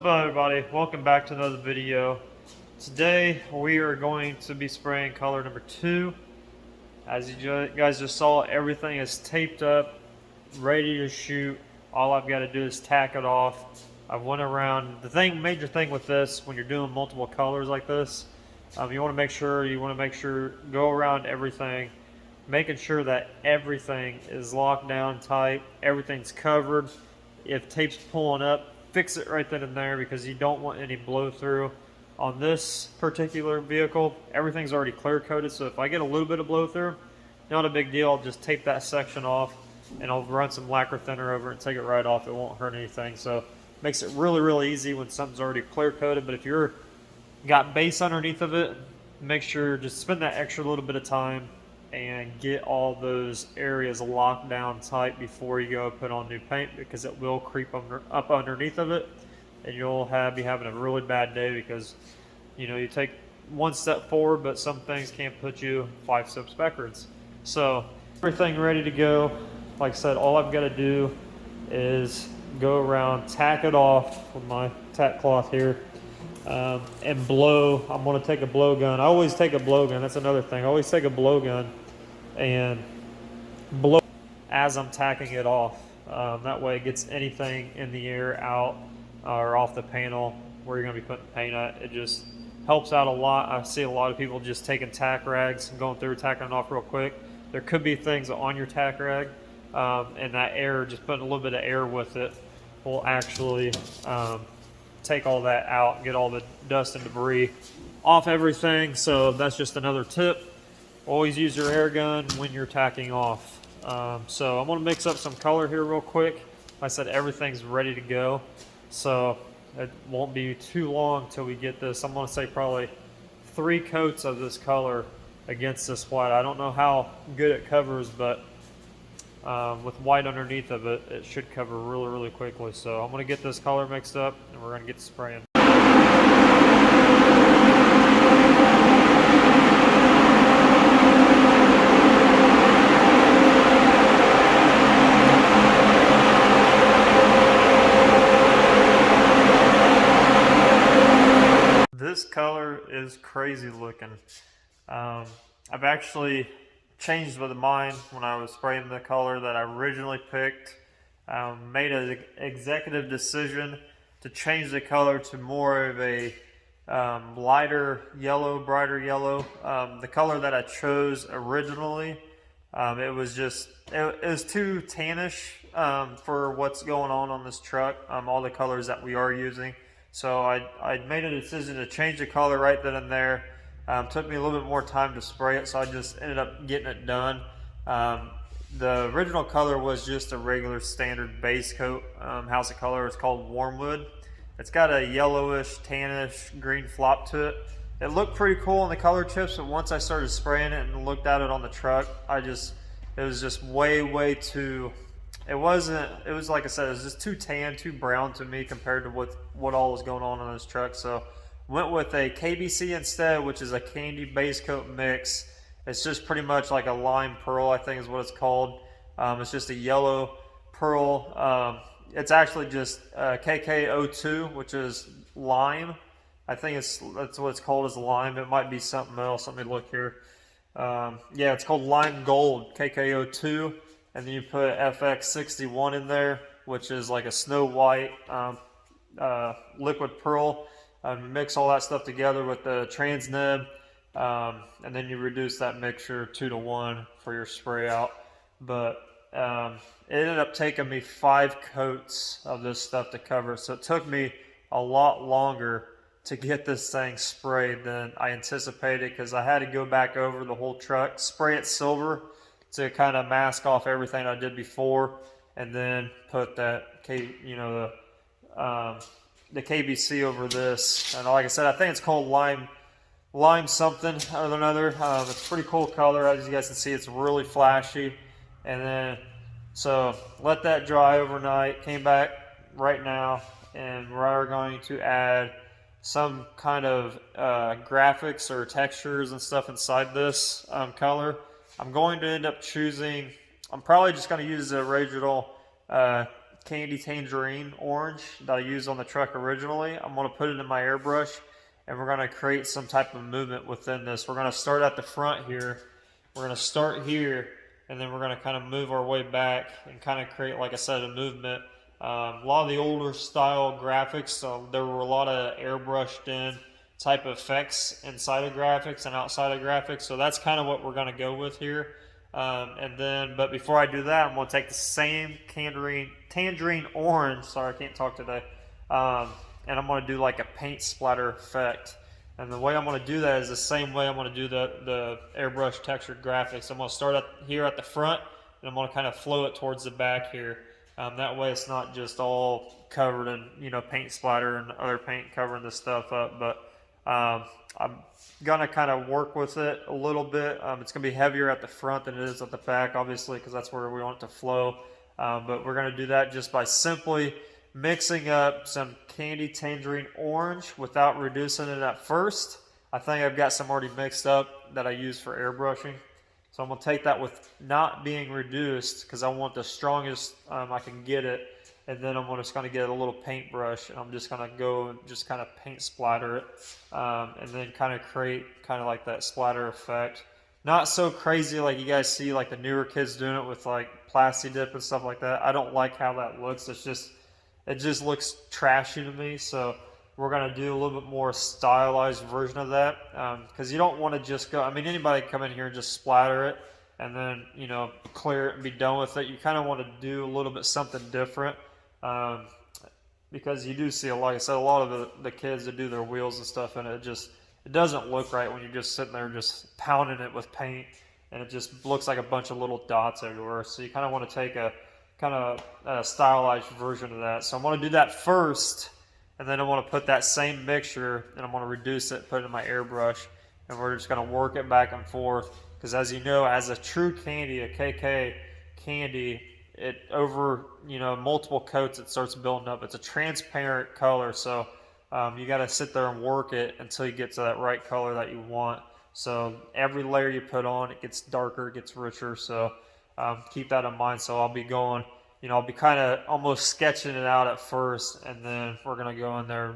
Hello everybody, welcome back to another video. Today we are going to be spraying color number 2. As you guys just saw, everything is taped up, ready to shoot. All I've got to do is tack it off. I went around, major thing with this, when you're doing multiple colors like this, you want to make sure, go around everything, making sure that everything is locked down tight, everything's covered. If tape's pulling up, fix it right then and there because you don't want any blow through. On this particular vehicle, everything's already clear coated, so if I get a little bit of blow through, not a big deal. I'll just tape that section off and I'll run some lacquer thinner over it and take it right off. It won't hurt anything. So makes it really easy when something's already clear coated. But if you're got base underneath of it, make sure just spend that extra little bit of time and get all those areas locked down tight before you go put on new paint, because it will creep up underneath of it and you'll be having a really bad day because you take one step forward but some things can't put you 5 steps backwards. So everything ready to go. Like I said, all I've got to do is go around, tack it off with my tack cloth here, and blow. I'm going to take a blow gun. I always take a blow gun. That's another thing. I always take a blow gun and blow as I'm tacking it off. That way it gets anything in the air out or off the panel where you're going to be putting paint at. It just helps out a lot. I see a lot of people just taking tack rags and going through, tacking it off real quick. There could be things on your tack rag, and that air, just putting a little bit of air with it, will actually take all that out and get all the dust and debris off everything. So that's just another tip. Always use your air gun when you're tacking off. So I'm going to mix up some color here real quick. Like I said, everything's ready to go. So it won't be too long till we get this. I'm going to say probably 3 coats of this color against this white. I don't know how good it covers, but with white underneath of it, it should cover really quickly. So I'm going to get this color mixed up and we're going to get spraying. This color is crazy looking. I've actually changed with mine when I was spraying the color that I originally picked. Made an executive decision to change the color to more of a lighter yellow, brighter yellow. The color that I chose originally, it was too tannish for what's going on this truck. All the colors that we are using. So I made a decision to change the color right then and there. Took me a little bit more time to spray it, so I just ended up getting it done. The original color was just a regular standard base coat house of color. It's called Warmwood. It's got a yellowish, tannish, green flop to it. It looked pretty cool on the color chips, but once I started spraying it and looked at it on the truck, it was just way too. It was like I said, it was just too tan, too brown to me compared to what all was going on this truck. So went with a KBC instead, which is a Kandy base coat mix. It's just pretty much like a lime pearl, I think is what it's called. It's just a yellow pearl. It's actually just KK02, which is lime. I think that's what it's called, is lime. It might be something else. Let me look here. Yeah, it's called lime gold, KK02. And then you put FX61 in there, which is like a snow white liquid pearl. Mix all that stuff together with the trans nib, and then you reduce that mixture 2-to-1 for your spray out. But it ended up taking me 5 coats of this stuff to cover, so it took me a lot longer to get this thing sprayed than I anticipated, because I had to go back over the whole truck, spray it silver to kind of mask off everything I did before, and then put that the KBC over this. And like I said, I think it's called lime something or another. It's a pretty cool color, as you guys can see. It's really flashy. And then so let that dry overnight. Came back right now, and we're going to add some kind of graphics or textures and stuff inside this color. I'm going to end up choosing, I'm probably just going to use the original candy tangerine orange that I used on the truck originally. I'm going to put it in my airbrush, and we're going to create some type of movement within this. We're going to start at the front here. We're going to start here, and then we're going to kind of move our way back and kind of create, like I said, a movement. A lot of the older style graphics, there were a lot of airbrushed in type of effects inside of graphics and outside of graphics. So that's kind of what we're going to go with here. But before I do that, I'm going to take the same tangerine orange. Sorry, I can't talk today. And I'm going to do like a paint splatter effect. And the way I'm going to do that is the same way I'm going to do the airbrush textured graphics. I'm going to start here at the front, and I'm going to kind of flow it towards the back here. That way it's not just all covered in paint splatter and other paint covering this stuff up. But I'm gonna kind of work with it a little bit. It's gonna be heavier at the front than it is at the back, obviously, because that's where we want it to flow. But we're gonna do that just by simply mixing up some candy tangerine orange without reducing it at first. I think I've got some already mixed up that I use for airbrushing. So I'm gonna take that with not being reduced because I want the strongest I can get it. And then I'm just going to get a little paintbrush, and I'm just going to go and just kind of paint splatter it, and then kind of create kind of like that splatter effect. Not so crazy like you guys see like the newer kids doing it with like plasti dip and stuff like that. I don't like how that looks. It just looks trashy to me. So we're going to do a little bit more stylized version of that, because you don't want to just go, I mean, anybody can come in here and just splatter it and then clear it and be done with it. You kind of want to do a little bit something different. Because you do see, like I said, a lot of the kids that do their wheels and stuff, and it doesn't look right when you're just sitting there just pounding it with paint, and it just looks like a bunch of little dots everywhere. So you kind of want to take a kind of a stylized version of that. So I'm going to do that first, and then I want to put that same mixture, and I'm going to reduce it, put it in my airbrush, and we're just going to work it back and forth. Because as you know, as a true candy, a KK candy, it over multiple coats it starts building up. It's a transparent color, so you got to sit there and work it until you get to that right color that you want. So every layer you put on, it gets darker, it gets richer. So keep that in mind. So I'll be going, I'll be kind of almost sketching it out at first, and then we're gonna go in there,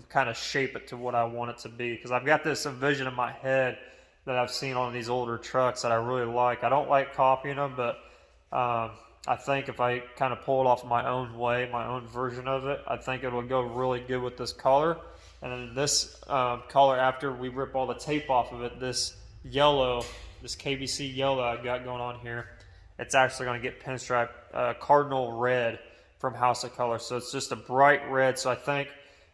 kind of shape it to what I want it to be. Because I've got this vision in my head that I've seen on these older trucks that I really like. I don't like copying them, but I think if I kind of pull it off my own way, my own version of it, I think it will go really good with this color. And then this color, after we rip all the tape off of it, this yellow, this KBC yellow I got going on here, it's actually going to get pinstripe cardinal red from House of Color. So it's just a bright red. So I think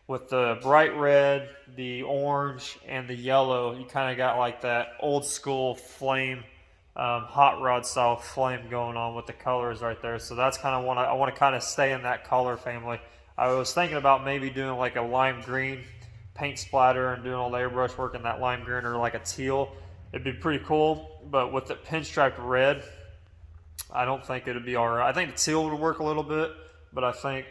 with the bright red, the orange, and the yellow, you kind of got like that old school flame, hot rod style flame going on with the colors right there. So that's kind of what I want to kind of stay in that color family. I was thinking about maybe doing like a lime green paint splatter and doing all the airbrush work in that lime green, or like a teal. It'd be pretty cool, but with the pinstriped red, I don't think it'd be alright. I think the teal would work a little bit, but I think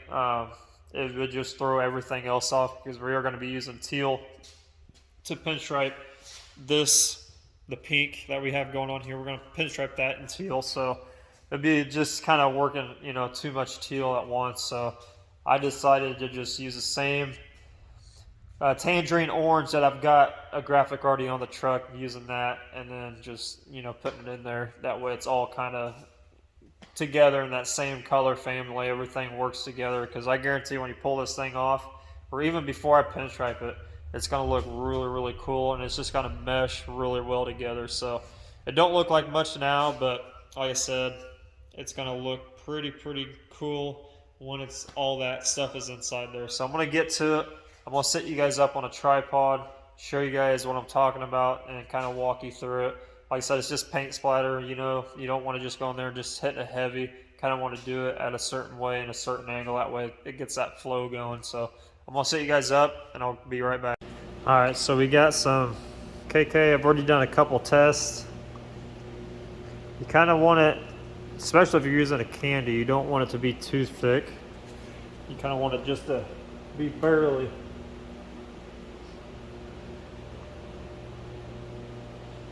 it would just throw everything else off, because we are going to be using teal to pinstripe the pink that we have going on here. We're going to pinstripe that in teal, so it'd be just kind of working, too much teal at once. So I decided to just use the same tangerine orange that I've got a graphic already on the truck, using that, and then just putting it in there. That way it's all kind of together in that same color family. Everything works together, because I guarantee when you pull this thing off, or even before I pinstripe it, it's going to look really, really cool, and it's just going to mesh really well together. So it don't look like much now, but like I said, it's going to look pretty cool when it's all that stuff is inside there. So I'm going to get to it. I'm going to set you guys up on a tripod, show you guys what I'm talking about, and kind of walk you through it. Like I said, it's just paint splatter. You don't want to just go in there and just hit it heavy. Kind of want to do it at a certain way and a certain angle. That way it gets that flow going. So I'm going to set you guys up, and I'll be right back. Alright, so we got some KK. I've already done a couple tests. You kind of want it, especially if you're using a candy, you don't want it to be too thick. You kind of want it just to be barely.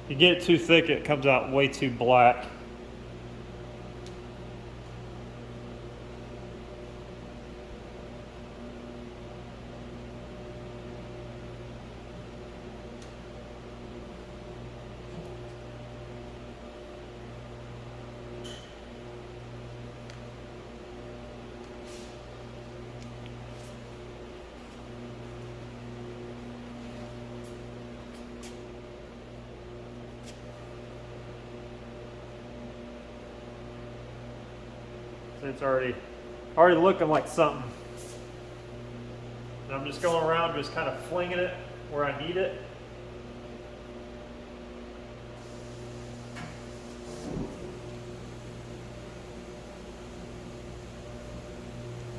If you get it too thick, it comes out way too black. it's already looking like something. And I'm just going around, just kind of flinging it where I need it.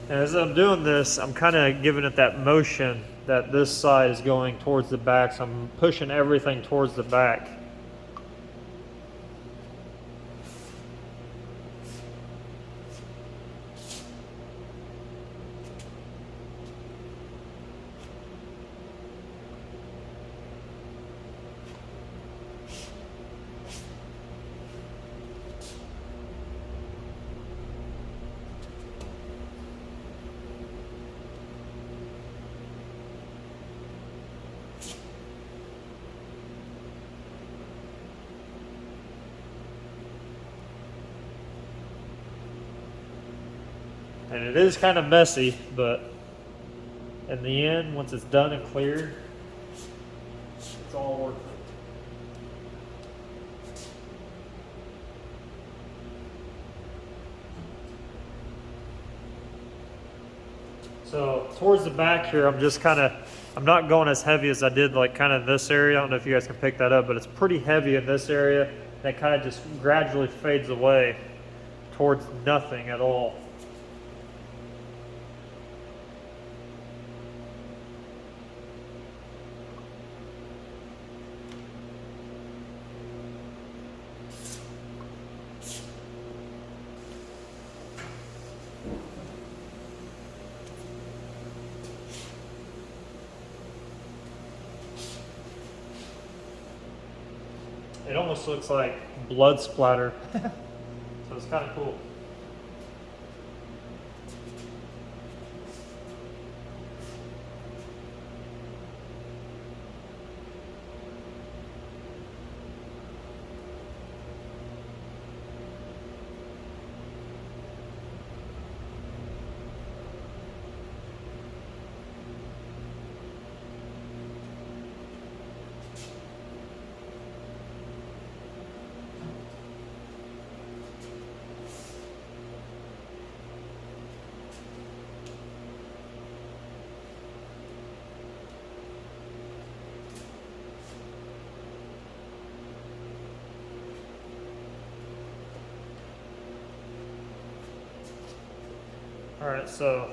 And as I'm doing this, I'm kind of giving it that motion that this side is going towards the back, so I'm pushing everything towards the back. And it is kind of messy, but in the end, once it's done and cleared, it's all worth it. So towards the back here, I'm not going as heavy as I did like kind of this area. I don't know if you guys can pick that up, but it's pretty heavy in this area. That kind of just gradually fades away towards nothing at all. It almost looks like blood splatter. So it's kind of cool. Alright, so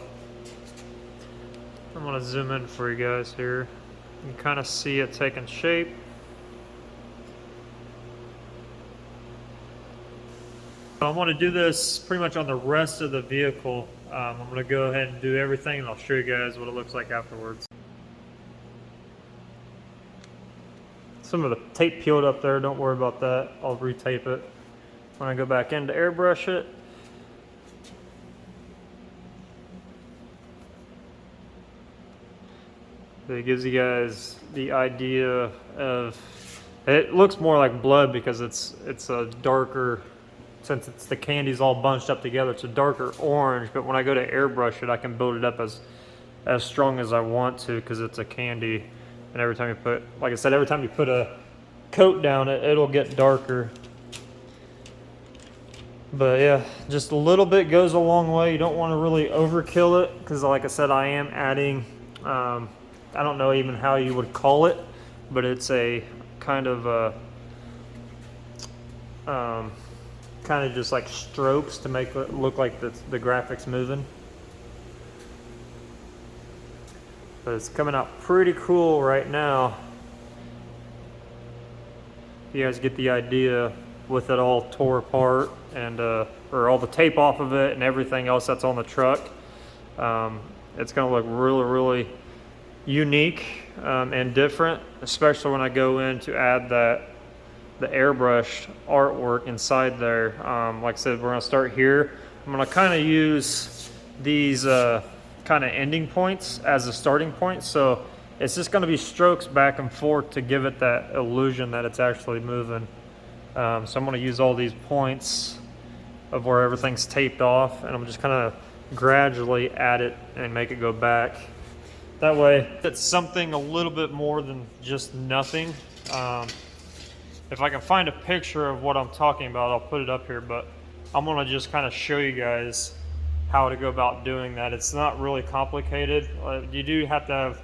I'm going to zoom in for you guys here. You can kind of see it taking shape. I'm going to do this pretty much on the rest of the vehicle. I'm going to go ahead and do everything, and I'll show you guys what it looks like afterwards. Some of the tape peeled up there, don't worry about that. I'll retape it when I go back in to airbrush it. It gives you guys the idea of, it looks more like blood because it's a darker, since it's the candy's all bunched up together, it's a darker orange, but when I go to airbrush it, I can build it up as strong as I want to because it's a candy. And every time you put, like I said, every time you put a coat down it, it'll get darker. But yeah, just a little bit goes a long way. You don't want to really overkill it because like I said, I am adding, I don't know even how you would call it, but it's a kind of just like strokes to make it look like the graphics moving. But it's coming out pretty cool right now. You guys get the idea with it all tore apart and or all the tape off of it and everything else that's on the truck. It's gonna look really, really unique and different, especially when I go in to add the airbrushed artwork inside there. Like I said, we're gonna start here. I'm gonna kind of use these kind of ending points as a starting point, so it's just gonna be strokes back and forth to give it that illusion that it's actually moving. So I'm gonna use all these points of where everything's taped off, and I'm just kind of gradually add it and make it go back. That way, it's something a little bit more than just nothing. If I can find a picture of what I'm talking about, I'll put it up here, but I'm gonna just kind of show you guys how to go about doing that. It's not really complicated. You do have to have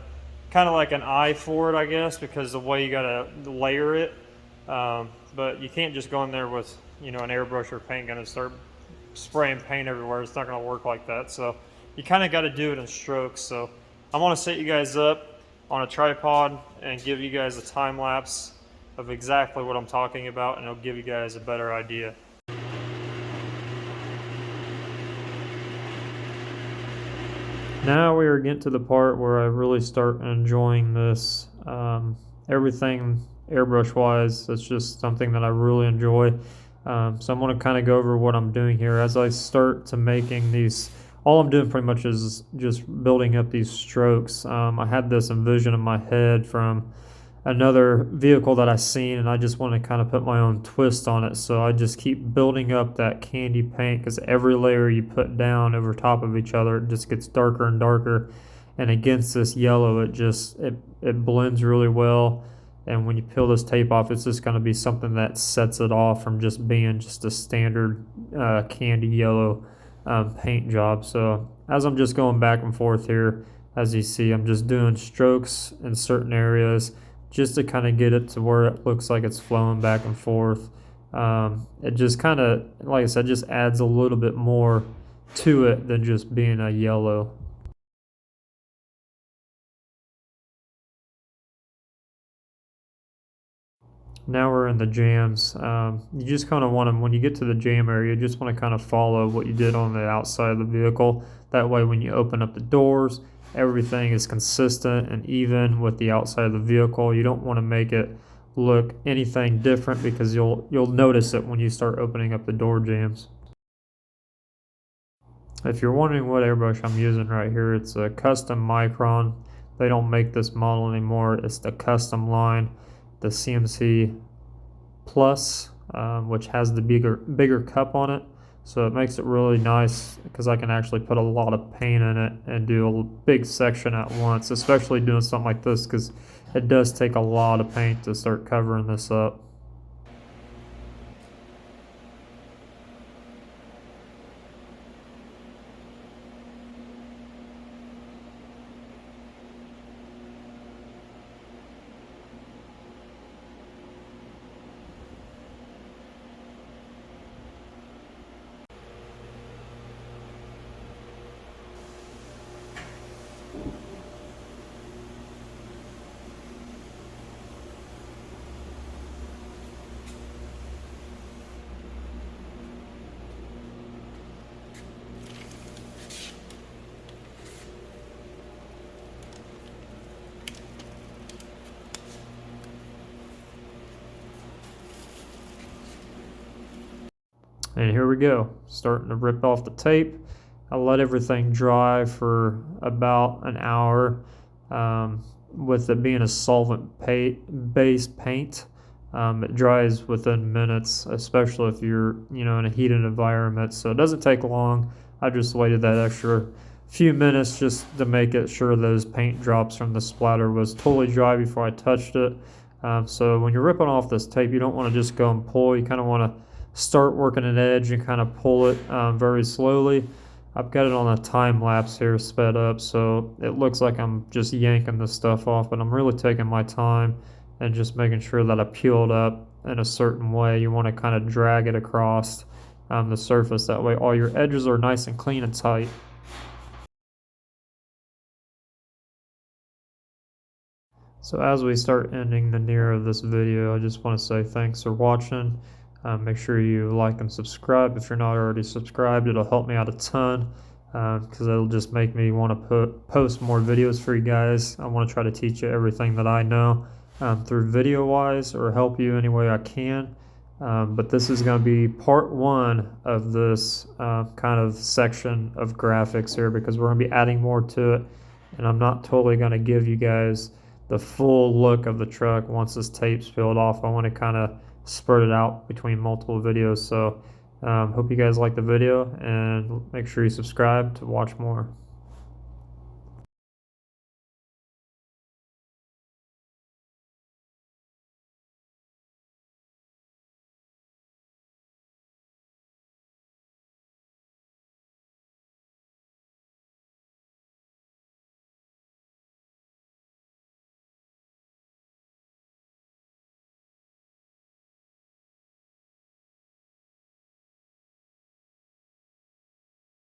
kind of like an eye for it, I guess, because the way you got to layer it. But you can't just go in there with an airbrush or paint gun and start spraying paint everywhere. It's not going to work like that. So you kind of got to do it in strokes. So I'm going to set you guys up on a tripod and give you guys a time lapse of exactly what I'm talking about, and it'll give you guys a better idea. Now we are getting to the part where I really start enjoying this. Everything airbrush wise, it's just something that I really enjoy. So I'm going to kind of go over what I'm doing here as I start to making these. All I'm doing pretty much is just building up these strokes. I had this envision in my head from another vehicle that I seen, and I just want to kind of put my own twist on it. So I just keep building up that candy paint, because every layer you put down over top of each other, it just gets darker and darker. And against this yellow, it blends really well. And when you peel this tape off, it's just going to be something that sets it off from just being just a standard candy yellow paint job. So as I'm just going back and forth here, as you see, I'm just doing strokes in certain areas just to kind of get it to where it looks like it's flowing back and forth. It just kind of, like I said, just adds a little bit more to it than just being a yellow. Now we're in the jams. You just kind of want to, when you get to the jam area, you just want to kind of follow what you did on the outside of the vehicle. That way, when you open up the doors, everything is consistent and even with the outside of the vehicle. You don't want to make it look anything different, because you'll notice it when you start opening up the door jams. If you're wondering what airbrush I'm using right here, it's a custom Micron. They don't make this model anymore. It's the custom line, the CMC Plus, which has the bigger cup on it. So it makes it really nice because I can actually put a lot of paint in it and do a big section at once, especially doing something like this, because it does take a lot of paint to start covering this up. And here we go, starting to rip off the tape. I let everything dry for about an hour. With it being a solvent-based paint, it dries within minutes, especially if you're in a heated environment. So it doesn't take long. I just waited that extra few minutes just to make it sure those paint drops from the splatter was totally dry before I touched it. So when you're ripping off this tape, you don't want to just go and pull. You kind of want to start working an edge and kind of pull it very slowly. I've got it on a time lapse here sped up, so it looks like I'm just yanking the stuff off, but I'm really taking my time and just making sure that I peel it up in a certain way. You want to kind of drag it across the surface. That way all your edges are nice and clean and tight. So as we start ending the near of this video, I just want to say thanks for watching. Make sure you like and subscribe if you're not already subscribed. It'll help me out a ton, because it'll just make me want to post more videos for you guys. I want to try to teach you everything that I know through video wise, or help you any way I can. But this is going to be part one of this kind of section of graphics here, because we're going to be adding more to it, and I'm not totally going to give you guys the full look of the truck once this tape's peeled off. I want to kind of spread it out between multiple videos. So hope you guys like the video, and make sure you subscribe to watch more.